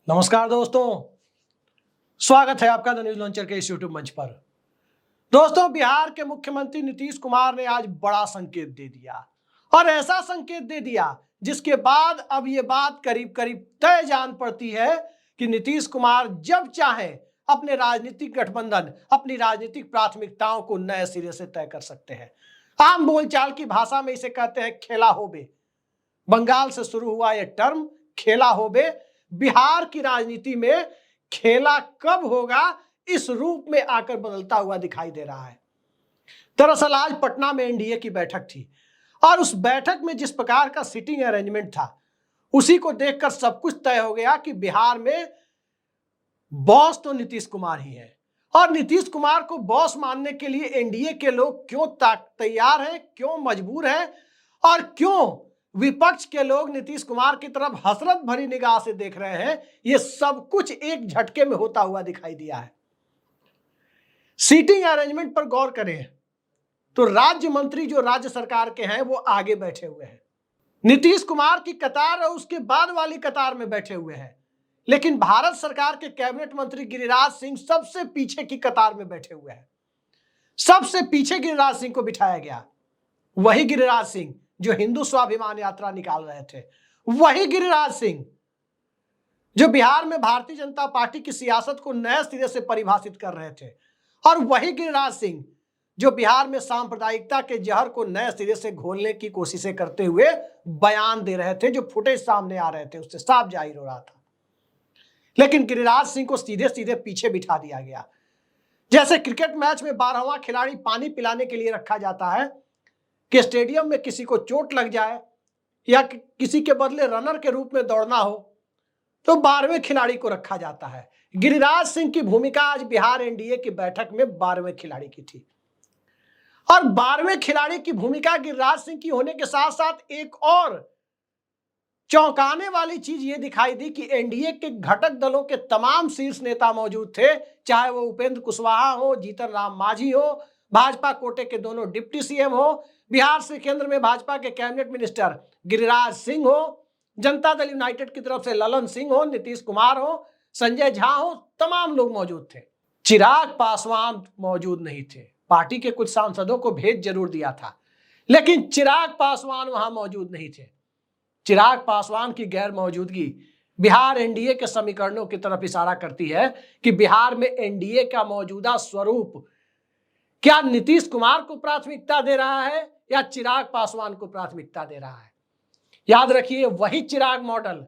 नमस्कार दोस्तों, स्वागत है आपका द न्यूज लॉन्चर के इस यूट्यूब मंच पर। दोस्तों, बिहार के मुख्यमंत्री नीतीश कुमार ने आज बड़ा संकेत दे दिया और ऐसा संकेत दे दिया जिसके बाद अब ये बात करीब करीब तय जान पड़ती है कि नीतीश कुमार जब चाहे अपने राजनीतिक गठबंधन, अपनी राजनीतिक प्राथमिकताओं को नए सिरे से तय कर सकते हैं। आम बोलचाल की भाषा में इसे कहते हैं खेला होबे। बंगाल से शुरू हुआ यह टर्म खेला होबे बिहार की राजनीति में खेला कब होगा इस रूप में आकर बदलता हुआ दिखाई दे रहा है। दरअसल आज पटना में एनडीए की बैठक थी और उस बैठक में जिस प्रकार का सीटिंग अरेंजमेंट था उसी को देखकर सब कुछ तय हो गया कि बिहार में बॉस तो नीतीश कुमार ही है और नीतीश कुमार को बॉस मानने के लिए एनडीए के लोग क्यों तैयार हैं, क्यों मजबूर हैं और क्यों विपक्ष के लोग नीतीश कुमार की तरफ हसरत भरी निगाह से देख रहे हैं, ये सब कुछ एक झटके में होता हुआ दिखाई दिया है। सीटिंग अरेंजमेंट पर गौर करें तो राज्य मंत्री जो राज्य सरकार के हैं वो आगे बैठे हुए हैं, नीतीश कुमार की कतार और उसके बाद वाली कतार में बैठे हुए हैं, लेकिन भारत सरकार के कैबिनेट मंत्री गिरिराज सिंह सबसे पीछे की कतार में बैठे हुए हैं। सबसे पीछे गिरिराज सिंह को बिठाया गया। वही गिरिराज सिंह जो हिंदू स्वाभिमान यात्रा निकाल रहे थे, वही गिरिराज सिंह जो बिहार में भारतीय जनता पार्टी की सियासत को नए सिरे से परिभाषित कर रहे थे, और वही गिरिराज सिंह जो बिहार में सांप्रदायिकता के जहर को नए सिरे से घोलने की कोशिशें करते हुए बयान दे रहे थे, जो फुटेज सामने आ रहे थे उससे साफ जाहिर हो रहा था। लेकिन गिरिराज सिंह को सीधे सीधे पीछे बिठा दिया गया। जैसे क्रिकेट मैच में 12वां खिलाड़ी पानी पिलाने के लिए रखा जाता है कि स्टेडियम में किसी को चोट लग जाए या किसी के बदले रनर के रूप में दौड़ना हो तो 12वें खिलाड़ी को रखा जाता है। गिरिराज सिंह की भूमिका आज बिहार एनडीए की बैठक में 12वें खिलाड़ी की थी और 12वें खिलाड़ी की भूमिका गिरिराज सिंह की होने के साथ साथ एक और चौंकाने वाली चीज ये दिखाई दी कि एनडीए के घटक दलों के तमाम शीर्ष नेता मौजूद थे, चाहे वो उपेंद्र कुशवाहा हो, जीतन राम मांझी हो, भाजपा कोटे के दोनों डिप्टी सीएम हो, बिहार से केंद्र में भाजपा के कैबिनेट मिनिस्टर गिरिराज सिंह हो, जनता दल यूनाइटेड की तरफ से ललन सिंह हो, नीतीश कुमार हो, संजय झा हो, तमाम लोग मौजूद थे। चिराग पासवान मौजूद नहीं थे। पार्टी के कुछ सांसदों को भेज जरूर दिया था, लेकिन चिराग पासवान वहां मौजूद नहीं थे। चिराग पासवान की गैर मौजूदगी बिहार एनडीए के समीकरणों की तरफ इशारा करती है कि बिहार में एनडीए का मौजूदा स्वरूप क्या नीतीश कुमार को प्राथमिकता दे रहा है या चिराग पासवान को प्राथमिकता दे रहा है। याद रखिए, वही चिराग मॉडल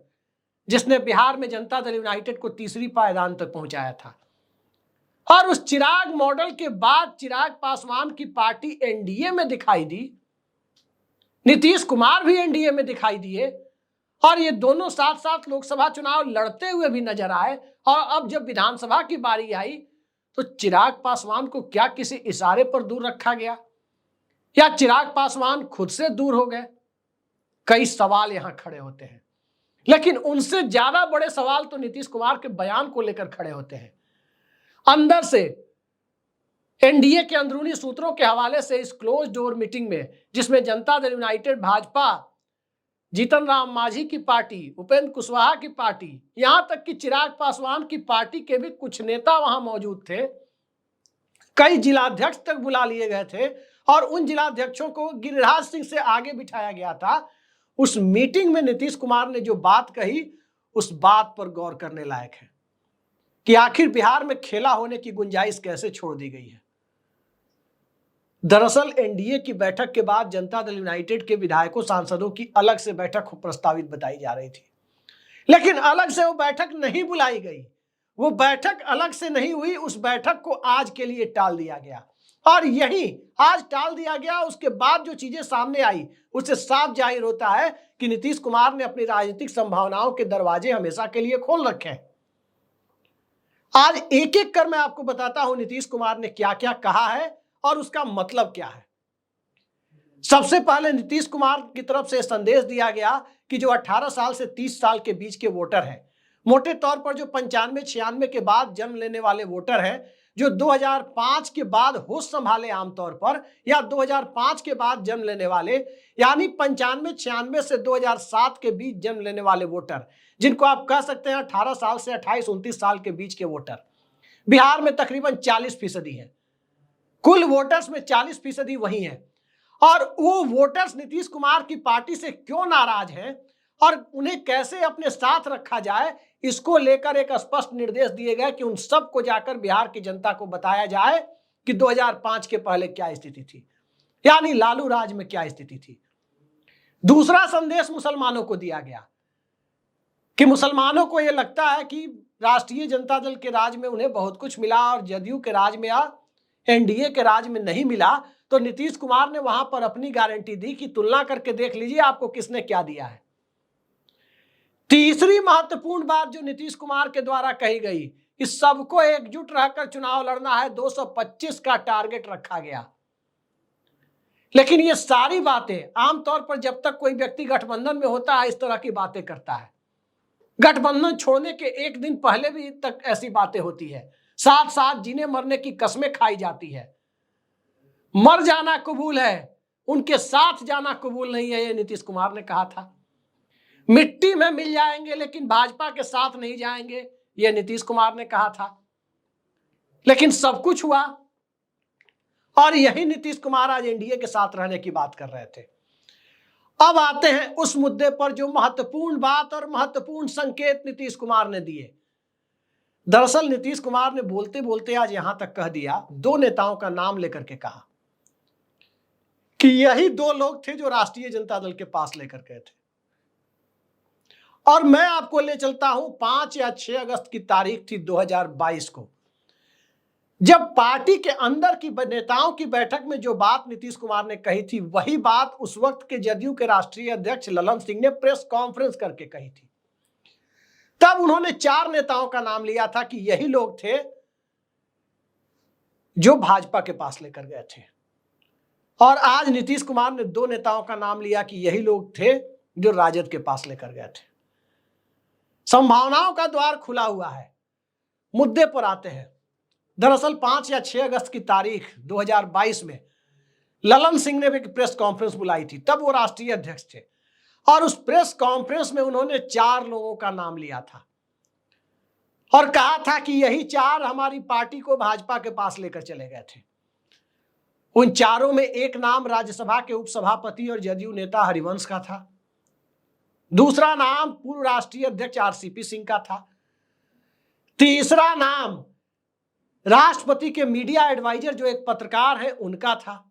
जिसने बिहार में जनता दल यूनाइटेड को तीसरी पायदान तक पहुंचाया था, और उस चिराग मॉडल के बाद चिराग पासवान की पार्टी एनडीए में दिखाई दी, नीतीश कुमार भी एनडीए में दिखाई दिए और ये दोनों साथ साथ लोकसभा चुनाव लड़ते हुए भी नजर आए। और अब जब विधानसभा की बारी आई तो चिराग पासवान को क्या किसी इशारे पर दूर रखा गया या चिराग पासवान खुद से दूर हो गए? कई सवाल यहां खड़े होते हैं, लेकिन उनसे ज्यादा बड़े सवाल तो नीतीश कुमार के बयान को लेकर खड़े होते हैं। अंदर से एनडीए के अंदरूनी सूत्रों के हवाले से इस क्लोज डोर मीटिंग में, जिसमें जनता दल यूनाइटेड, भाजपा, जीतन राम मांझी की पार्टी, उपेंद्र कुशवाहा की पार्टी, यहां तक कि चिराग पासवान की पार्टी के भी कुछ नेता वहां मौजूद थे, कई जिलाध्यक्ष तक बुला लिए गए थे और उन जिलाध्यक्षों को गिरिराज सिंह से आगे बिठाया गया था। उस मीटिंग में नीतीश कुमार ने जो बात कही उस बात पर गौर करने लायक है कि आखिर बिहार में खेला होने की गुंजाइश कैसे छोड़ दी गई है। दरअसल एनडीए की बैठक के बाद जनता दल यूनाइटेड के विधायकों, सांसदों की अलग से बैठक प्रस्तावित बताई जा रही थी, लेकिन अलग से वो बैठक नहीं बुलाई गई। वो बैठक अलग से नहीं हुई, उस बैठक को आज के लिए टाल दिया गया और यही आज टाल दिया गया। उसके बाद जो चीजें सामने आई उससे साफ जाहिर होता है कि नीतीश कुमार ने अपनी राजनीतिक संभावनाओं के दरवाजे हमेशा के लिए खोल रखे हैं। आज एक एक कर मैं आपको बताता हूं नीतीश कुमार ने क्या क्या कहा है और उसका मतलब क्या है। सबसे पहले नीतीश कुमार की तरफ से संदेश दिया गया कि जो 18 साल से 30 साल के बीच के वोटर हैं, मोटे तौर पर जो 95-96 के बाद जन्म लेने वाले वोटर हैं, जो 2005 के बाद होश संभाले आमतौर पर, या 2005 के बाद जन्म लेने वाले, यानी 95-96 से 2007 के बीच जन्म लेने वाले वोटर, जिनको आप कह सकते हैं 18 साल से 28-29 साल के बीच के वोटर, बिहार में तकरीबन 40% है। कुल वोटर्स में 40% वही है। और वो वोटर्स नीतीश कुमार की पार्टी से क्यों नाराज हैं और उन्हें कैसे अपने साथ रखा जाए, इसको लेकर एक स्पष्ट निर्देश दिए गए कि उन सबको जाकर बिहार की जनता को बताया जाए कि 2005 के पहले क्या स्थिति थी, यानी लालू राज में क्या स्थिति थी। दूसरा संदेश मुसलमानों को दिया गया कि मुसलमानों को यह लगता है कि राष्ट्रीय जनता दल के राज में उन्हें बहुत कुछ मिला और जदयू के राज में या एनडीए के राज में नहीं मिला, तो नीतीश कुमार ने वहां पर अपनी गारंटी दी कि तुलना करके देख लीजिए आपको किसने क्या दिया है। तीसरी महत्वपूर्ण बात जो नीतीश कुमार के द्वारा कही गई कि सबको एकजुट रहकर चुनाव लड़ना है, 225 का टारगेट रखा गया। लेकिन ये सारी बातें आमतौर पर जब तक कोई व्यक्ति गठबंधन में होता है इस तरह की बातें करता है। गठबंधन छोड़ने के एक दिन पहले भी तक ऐसी बातें होती है, साथ साथ जीने मरने की कस्में खाई जाती है। मर जाना कबूल है, उनके साथ जाना कबूल नहीं है, ये नीतीश कुमार ने कहा था। मिट्टी में मिल जाएंगे लेकिन भाजपा के साथ नहीं जाएंगे, यह नीतीश कुमार ने कहा था। लेकिन सब कुछ हुआ और यही नीतीश कुमार आज एनडीए के साथ रहने की बात कर रहे थे। अब आते हैं उस मुद्दे पर जो महत्वपूर्ण बात और महत्वपूर्ण संकेत नीतीश कुमार ने दिए। दरअसल नीतीश कुमार ने बोलते बोलते आज यहां तक कह दिया, दो नेताओं का नाम लेकर के कहा कि यही दो लोग थे जो राष्ट्रीय जनता दल के पास लेकर गए थे। और मैं आपको ले चलता हूं 5 या 6 अगस्त की तारीख थी 2022 को, जब पार्टी के अंदर की नेताओं की बैठक में जो बात नीतीश कुमार ने कही थी, वही बात उस वक्त के जदयू के राष्ट्रीय अध्यक्ष ललन सिंह ने प्रेस कॉन्फ्रेंस करके कही थी। तब उन्होंने 4 नेताओं का नाम लिया था कि यही लोग थे जो भाजपा के पास लेकर गए थे। और आज नीतीश कुमार ने 2 नेताओं का नाम लिया कि यही लोग थे जो राजद के पास लेकर गए थे। संभावनाओं का द्वार खुला हुआ है। मुद्दे पर आते हैं। दरअसल 5 या 6 अगस्त की तारीख 2022 में ललन सिंह ने एक प्रेस कॉन्फ्रेंस बुलाई थी, तब वो राष्ट्रीय अध्यक्ष थे। और उस प्रेस कॉन्फ्रेंस में उन्होंने 4 लोगों का नाम लिया था और कहा था कि यही 4 हमारी पार्टी को भाजपा के पास लेकर चले गए थे। उन 4 में एक नाम राज्यसभा के उपसभापति और जदयू नेता हरिवंश का था। दूसरा नाम पूर्व राष्ट्रीय अध्यक्ष आरसीपी सिंह का था। तीसरा नाम राष्ट्रपति के मीडिया एडवाइजर जो एक पत्रकार है उनका था।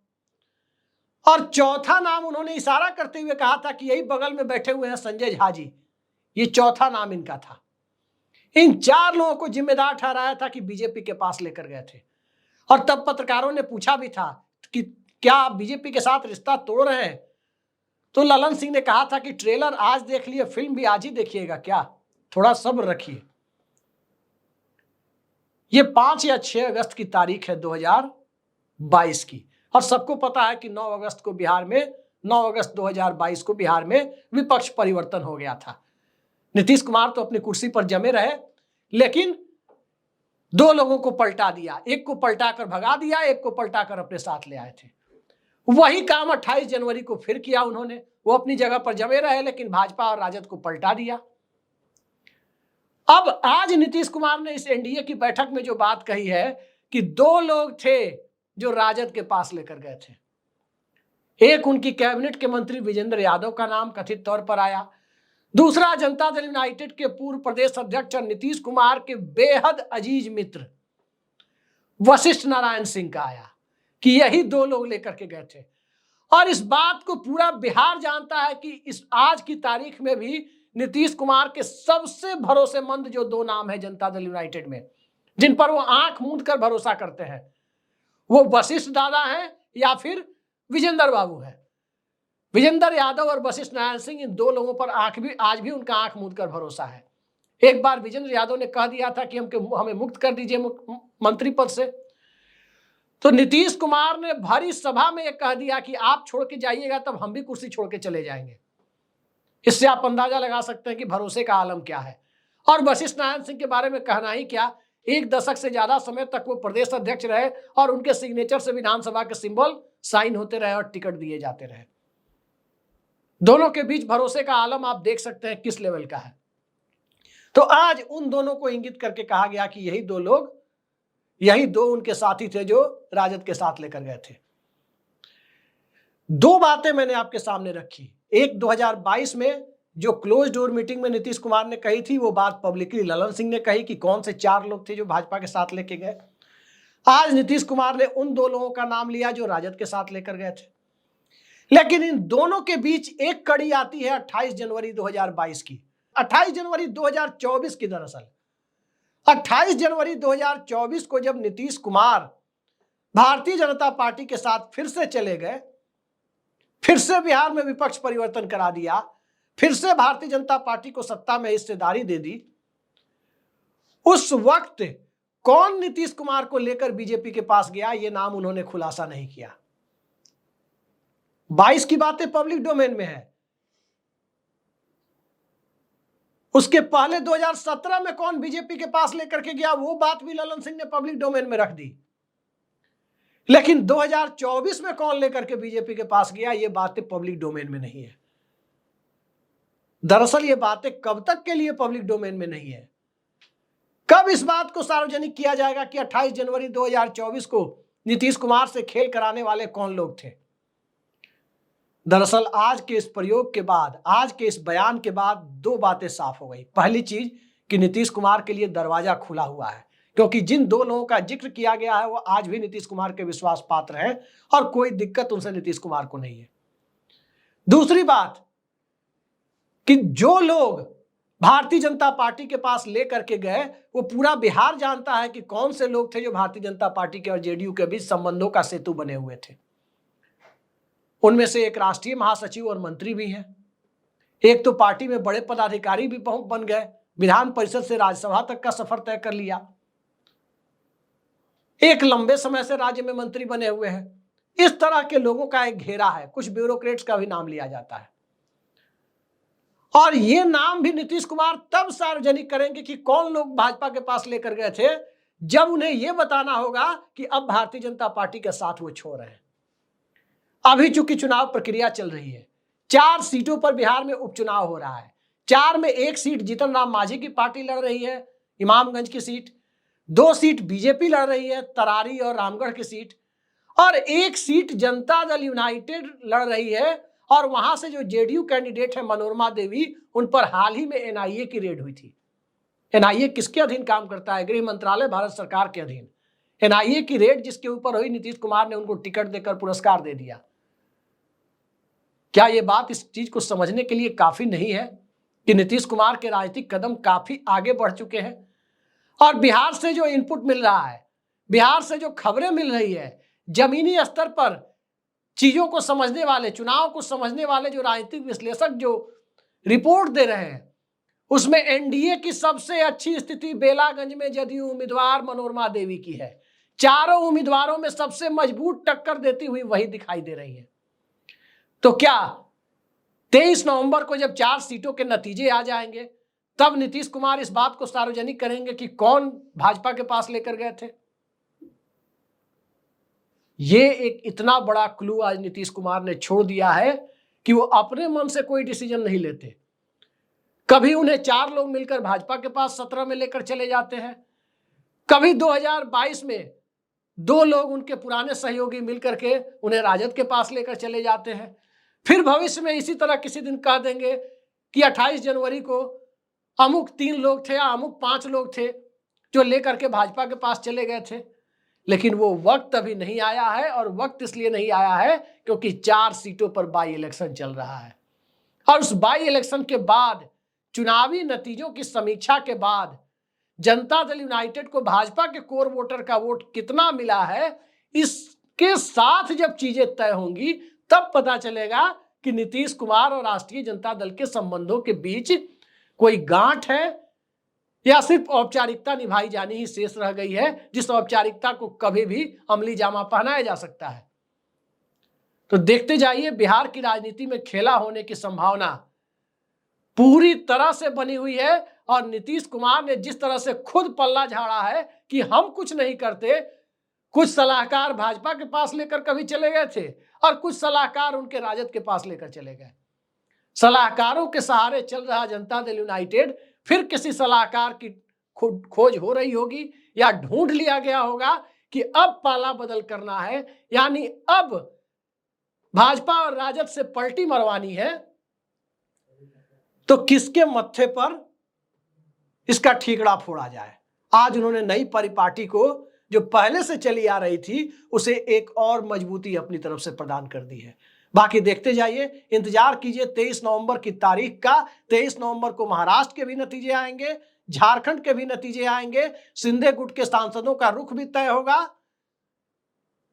और चौथा नाम उन्होंने इशारा करते हुए कहा था कि यही बगल में बैठे हुए हैं संजय झा जी, ये चौथा नाम इनका था। इन 4 लोगों को जिम्मेदार ठहराया था कि बीजेपी के पास लेकर गए थे। और तब पत्रकारों ने पूछा भी था कि क्या आप बीजेपी के साथ रिश्ता तोड़ रहे हैं, तो ललन सिंह ने कहा था कि ट्रेलर आज देख लिए, फिल्म भी आज ही देखिएगा, क्या थोड़ा सब्र रखिए। ये 5 या 6 अगस्त की तारीख है 2022 की। और सबको पता है कि 9 अगस्त को बिहार में 9 अगस्त 2022 को बिहार में विपक्ष परिवर्तन हो गया था। नीतीश कुमार तो अपनी कुर्सी पर जमे रहे, लेकिन 2 लोगों को पलटा दिया। एक को पलटाकर भगा दिया, एक को पलटाकर अपने साथ ले आए थे। वही काम 28 जनवरी को फिर किया उन्होंने। वो अपनी जगह पर जमे रहे लेकिन भाजपा और राजद को पलटा दिया। अब आज नीतीश कुमार ने इस एनडीए की बैठक में जो बात कही है कि 2 लोग थे जो राजद के पास लेकर गए थे। एक उनकी कैबिनेट के मंत्री विजेंद्र यादव का नाम कथित तौर पर आया। दूसरा जनता दल यूनाइटेड के पूर्व प्रदेश अध्यक्ष और नीतीश कुमार के बेहद अजीज मित्र वशिष्ठ नारायण सिंह का आया कि यही 2 लोग लेकर के गए थे। और इस बात को पूरा बिहार जानता है कि इस आज की तारीख में भी नीतीश कुमार के सबसे भरोसेमंद जो 2 नाम है जनता दल यूनाइटेड में, जिन पर वो आंख मूंद कर भरोसा करते हैं, वो वशिष्ठ दादा हैं या फिर विजेंद्र बाबू हैं। विजेंद्र यादव और वशिष्ठ नारायण सिंह, इन 2 लोगों पर आज भी उनका आंख मूंद कर भरोसा है। एक बार विजेंद्र यादव ने कह दिया था कि हमें मुक्त कर दीजिए मंत्री पद से, तो नीतीश कुमार ने भरी सभा में यह कह दिया कि आप छोड़ के जाइएगा तब हम भी कुर्सी छोड़ के चले जाएंगे। इससे आप अंदाजा लगा सकते हैं कि भरोसे का आलम क्या है। और वशिष्ठ नारायण सिंह के बारे में कहना ही क्या, 1 दशक से ज्यादा समय तक वो प्रदेश अध्यक्ष रहे और उनके सिग्नेचर से विधानसभा के सिंबल साइन होते रहे और टिकट दिए जाते रहे। दोनों के बीच भरोसे का आलम आप देख सकते हैं किस लेवल का है। तो आज उन दोनों को इंगित करके कहा गया कि यही दो उनके साथी थे जो राजद के साथ लेकर गए थे। 2 बातें मैंने आपके सामने रखी। एक 2022 में जो क्लोज डोर मीटिंग में नीतीश कुमार ने कही थी, वो बात पब्लिकली ललन सिंह ने कही कि कौन से 4 लोग थे जो भाजपा के साथ लेके गए। आज नीतीश कुमार ने उन 2 लोगों का नाम लिया जो राजद के साथ लेकर गए थे। लेकिन इन दोनों के बीच एक कड़ी आती है 28 जनवरी 2022 की, 28 जनवरी 2024 की। दरअसल 28 जनवरी 2024 को जब नीतीश कुमार भारतीय जनता पार्टी के साथ फिर से चले गए, फिर से बिहार में विपक्ष परिवर्तन करा दिया, फिर से भारतीय जनता पार्टी को सत्ता में हिस्सेदारी दे दी, उस वक्त कौन नीतीश कुमार को लेकर बीजेपी के पास गया, यह नाम उन्होंने खुलासा नहीं किया। 22 की बातें पब्लिक डोमेन में है। उसके पहले 2017 में कौन बीजेपी के पास लेकर के गया, वो बात भी ललन सिंह ने पब्लिक डोमेन में रख दी। लेकिन 2024 में कौन लेकर के बीजेपी के पास गया, ये बातें पब्लिक डोमेन में नहीं है। दरअसल ये बातें कब तक के लिए पब्लिक डोमेन में नहीं है? कब इस बात को सार्वजनिक किया जाएगा कि 28 जनवरी 2024 को नीतीश कुमार से खेल कराने वाले कौन लोग थे? दरअसल आज के इस प्रयोग के बाद, आज के इस बयान के बाद 2 बातें साफ हो गई। पहली चीज कि नीतीश कुमार के लिए दरवाजा खुला हुआ है, क्योंकि जिन 2 लोगों का जिक्र किया गया है वो आज भी नीतीश कुमार के विश्वास पात्र हैं और कोई दिक्कत उनसे नीतीश कुमार को नहीं है। दूसरी बात कि जो लोग भारतीय जनता पार्टी के पास लेकर के गए, वो पूरा बिहार जानता है कि कौन से लोग थे जो भारतीय जनता पार्टी के और जेडीयू के बीच संबंधों का सेतु बने हुए थे। उनमें से एक राष्ट्रीय महासचिव और मंत्री भी हैं, एक तो पार्टी में बड़े पदाधिकारी भी बन गए, विधान परिषद से राज्यसभा तक का सफर तय कर लिया, एक लंबे समय से राज्य में मंत्री बने हुए हैं। इस तरह के लोगों का एक घेरा है, कुछ ब्यूरोक्रेट्स का भी नाम लिया जाता है। और ये नाम भी नीतीश कुमार तब सार्वजनिक करेंगे कि कौन लोग भाजपा के पास लेकर गए थे, जब उन्हें यह बताना होगा कि अब भारतीय जनता पार्टी के साथ वो छोड़ रहे हैं। अभी चूंकि चुनाव प्रक्रिया चल रही है, 4 सीटों पर बिहार में उपचुनाव हो रहा है। 4 में 1 सीट जीतन राम मांझी की पार्टी लड़ रही है, इमामगंज की सीट, 2 सीट बीजेपी लड़ रही है, तरारी और रामगढ़ की सीट, और 1 सीट जनता दल यूनाइटेड लड़ रही है। और वहां से जो जेडीयू कैंडिडेट है मनोरमा देवी, उन पर हाल ही में एनआईए की रेड हुई थी। एनआईए किसके अधीन काम करता है? गृह मंत्रालय, भारत सरकार के अधीन। एनआईए की रेड जिसके ऊपर हुई, नीतीश कुमार ने उनको टिकट देकर पुरस्कार दे दिया। क्या यह बात इस चीज को समझने के लिए काफी नहीं है कि नीतीश कुमार के राजनीतिक कदम काफी आगे बढ़ चुके हैं? और बिहार से जो इनपुट मिल रहा है, बिहार से जो खबरें मिल रही है, जमीनी स्तर पर चीजों को समझने वाले, चुनाव को समझने वाले जो राजनीतिक विश्लेषक जो रिपोर्ट दे रहे हैं, उसमें एनडीए की सबसे अच्छी स्थिति बेलागंज में जदयू उम्मीदवार मनोरमा देवी की है। 4 उम्मीदवारों में सबसे मजबूत टक्कर देती हुई वही दिखाई दे रही है। तो क्या 23 नवंबर को जब 4 सीटों के नतीजे आ जाएंगे, तब नीतीश कुमार इस बात को सार्वजनिक करेंगे कि कौन भाजपा के पास लेकर गए थे? ये एक इतना बड़ा क्लू आज नीतीश कुमार ने छोड़ दिया है कि वो अपने मन से कोई डिसीजन नहीं लेते। कभी उन्हें 4 लोग मिलकर भाजपा के पास 17 में लेकर चले जाते हैं, कभी 2022 में 2 लोग उनके पुराने सहयोगी मिलकर के उन्हें राजद के पास लेकर चले जाते हैं। फिर भविष्य में इसी तरह किसी दिन कह देंगे कि 28 जनवरी को अमुक 3 लोग थे या अमुक 5 लोग थे जो लेकर के भाजपा के पास चले गए थे। लेकिन वो वक्त अभी नहीं आया है, और वक्त इसलिए नहीं आया है क्योंकि 4 सीटों पर बाई इलेक्शन चल रहा है। और उस बाई इलेक्शन के बाद, चुनावी नतीजों की समीक्षा के बाद, जनता दल यूनाइटेड को भाजपा के कोर वोटर का वोट कितना मिला है, इसके साथ जब चीजें तय होंगी, तब पता चलेगा कि नीतीश कुमार और राष्ट्रीय जनता दल के संबंधों के बीच कोई गांठ है या सिर्फ औपचारिकता निभाई जानी ही शेष रह गई है, जिस औपचारिकता को कभी भी अमली जामा पहनाया जा सकता है। तो देखते जाइए, बिहार की राजनीति में खेला होने की संभावना पूरी तरह से बनी हुई है। और नीतीश कुमार ने जिस तरह से खुद पल्ला झाड़ा है कि हम कुछ नहीं करते, कुछ सलाहकार भाजपा के पास लेकर कभी चले गए थे और कुछ सलाहकार उनके राजद के पास लेकर चले गए। सलाहकारों के सहारे चल रहा जनता दल यूनाइटेड फिर किसी सलाहकार की खोज हो रही होगी या ढूंढ लिया गया होगा कि अब पाला बदल करना है, यानी अब भाजपा और राजद से पलटी मरवानी है, तो किसके मत्थे पर इसका ठीकड़ा फोड़ा जाए। आज उन्होंने नई परिपाटी को, जो पहले से चली आ रही थी, उसे एक और मजबूती अपनी तरफ से प्रदान कर दी है। बाकी देखते जाइए, इंतजार कीजिए 23 नवंबर की तारीख का। 23 नवंबर को महाराष्ट्र के भी नतीजे आएंगे, झारखंड के भी नतीजे आएंगे, शिंदे गुट के सांसदों का रुख भी तय होगा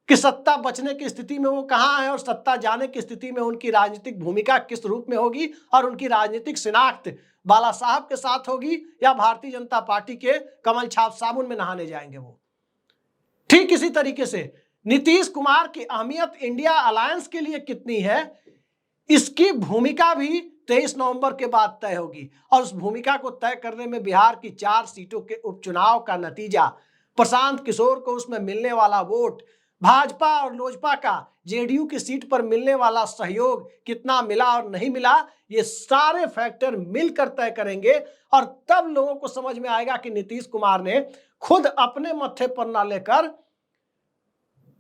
कि सत्ता बचने की स्थिति में वो कहां है और सत्ता जाने की स्थिति में उनकी राजनीतिक भूमिका किस रूप में होगी और उनकी राजनीतिक शिनाख्त बाला साहब के साथ होगी या भारतीय जनता पार्टी के कमल छाप साबुन में नहाने जाएंगे वो। ठीक इसी तरीके से नीतीश कुमार की अहमियत इंडिया अलायंस के लिए कितनी है, इसकी भूमिका भी 23 नवंबर के बाद तय होगी। और उस भूमिका को तय करने में बिहार की 4 सीटों के उपचुनाव का नतीजा, प्रशांत किशोर को उसमें मिलने वाला वोट, भाजपा और लोजपा का जेडीयू की सीट पर मिलने वाला सहयोग कितना मिला और नहीं मिला, ये सारे फैक्टर मिलकर तय करेंगे। और तब लोगों को समझ में आएगा कि नीतीश कुमार ने खुद अपने मत्थे पर ना लेकर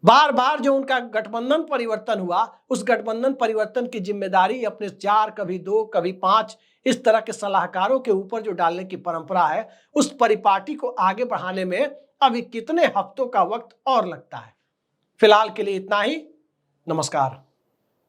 बार बार जो उनका गठबंधन परिवर्तन हुआ, उस गठबंधन परिवर्तन की जिम्मेदारी अपने 4, कभी 2, कभी 5 इस तरह के सलाहकारों के ऊपर जो डालने की परंपरा है, उस परिपाटी को आगे बढ़ाने में अभी कितने हफ्तों का वक्त और लगता है। फिलहाल के लिए इतना ही। नमस्कार।